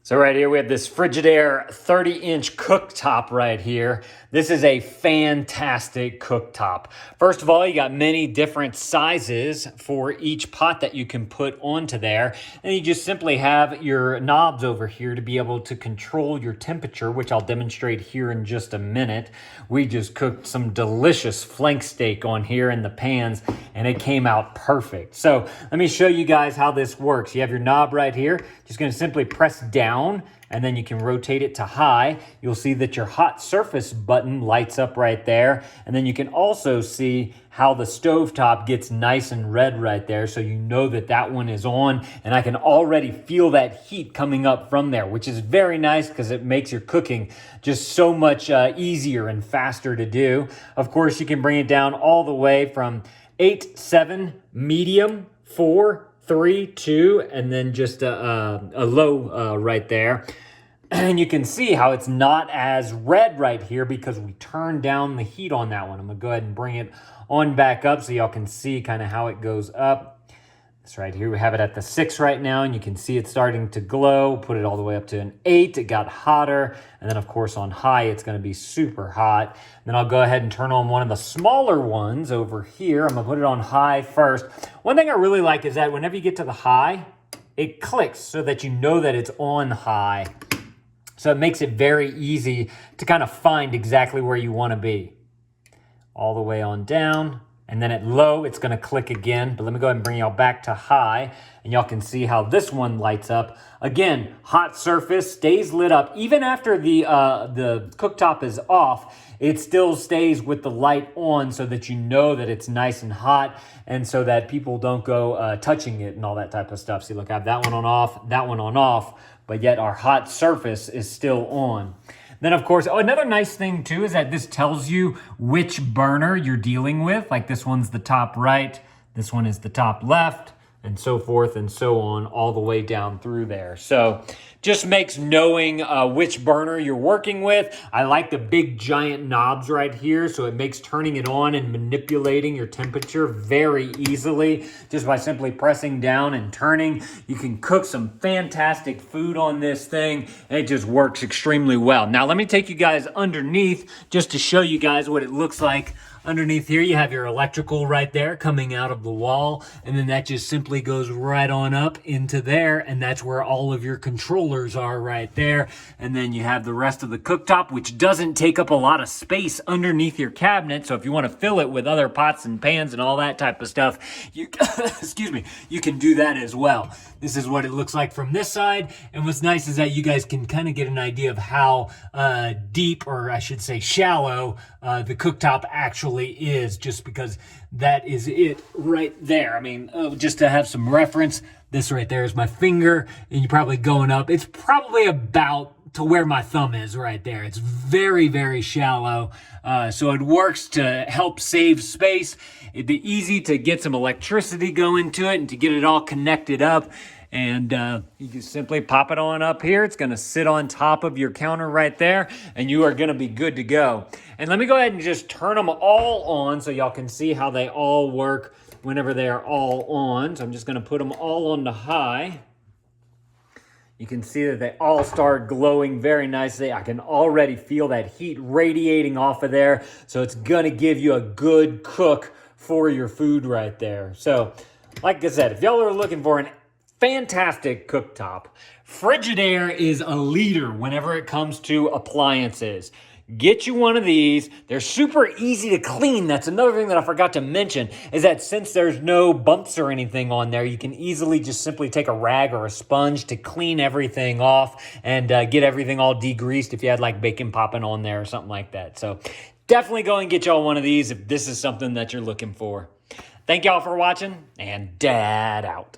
So right here we have this Frigidaire 30-inch cooktop right here. This is a fantastic cooktop. First of all, you got many different sizes for each pot that you can put onto there. And you just simply have your knobs over here to be able to control your temperature, which I'll demonstrate here in just a minute. We just cooked some delicious flank steak on here in the pans and it came out perfect. So let me show you guys how this works. You have your knob right here. Just gonna simply press down and then you can rotate it to high. You'll see that your hot surface button lights up right there. And then you can also see how the stovetop gets nice and red right there. So you know that that one is on, and I can already feel that heat coming up from there, which is very nice because it makes your cooking just so much easier and faster to do. Of course, you can bring it down all the way from 8, 7, medium, 4, 3, 2, and then just a low right there. And you can see how it's not as red right here because we turned down the heat on that one. I'm gonna go ahead and bring it on back up so y'all can see kind of how it goes up. This right here, we have it at the 6 right now, and you can see it starting to glow. Put it all the way up to an 8. It got hotter. And then, of course, on high, it's going to be super hot. Then I'll go ahead and turn on one of the smaller ones over here. I'm going to put it on high first. One thing I really like is that whenever you get to the high, it clicks so that you know that it's on high. So it makes it very easy to kind of find exactly where you want to be. All the way on down. And then at low, it's gonna click again, but let me go ahead and bring y'all back to high, and y'all can see how this one lights up. Again, hot surface, stays lit up. Even after the cooktop is off, it still stays with the light on so that you know that it's nice and hot, and so that people don't go touching it and all that type of stuff. See, look, I have that one on off, that one on off, but yet our hot surface is still on. Then, of course, another nice thing, too, is that this tells you which burner you're dealing with. Like this one's the top right, this one is the top left, and so forth and so on, all the way down through there. So just makes knowing which burner you're working with. I like the big giant knobs right here, so it makes turning it on and manipulating your temperature very easily. Just by simply pressing down and turning, you can cook some fantastic food on this thing, and it just works extremely well. Now, let me take you guys underneath just to show you guys what it looks like. Underneath here, you have your electrical right there coming out of the wall, and then that just simply goes right on up into there, and that's where all of your controllers are right there. And then you have the rest of the cooktop, which doesn't take up a lot of space underneath your cabinet, so if you want to fill it with other pots and pans and all that type of stuff, you excuse me, you can do that as well. This is what it looks like from this side, and what's nice is that you guys can kind of get an idea of how deep, or I should say shallow, the cooktop actually is, just because that is it right there. I mean, just to have some reference, this right there is my finger, and you're probably going up. It's probably about to where my thumb is right there. It's very, very shallow. So it works to help save space. It'd be easy to get some electricity going to it and to get it all connected up. And you can simply pop it on up here. It's gonna sit on top of your counter right there, and you are gonna be good to go. And let me go ahead and just turn them all on so y'all can see how they all work whenever they are all on. So I'm just gonna put them all on the high. You can see that they all start glowing very nicely. I can already feel that heat radiating off of there. So it's gonna give you a good cook for your food right there. So, like I said, if y'all are looking for an fantastic cooktop, Frigidaire is a leader whenever it comes to appliances. Get you one of these. They're super easy to clean. That's another thing that I forgot to mention, is that since there's no bumps or anything on there, you can easily just simply take a rag or a sponge to clean everything off and get everything all degreased if you had like bacon popping on there or something like that. So definitely go and get y'all one of these if this is something that you're looking for. Thank y'all for watching, and Dad out.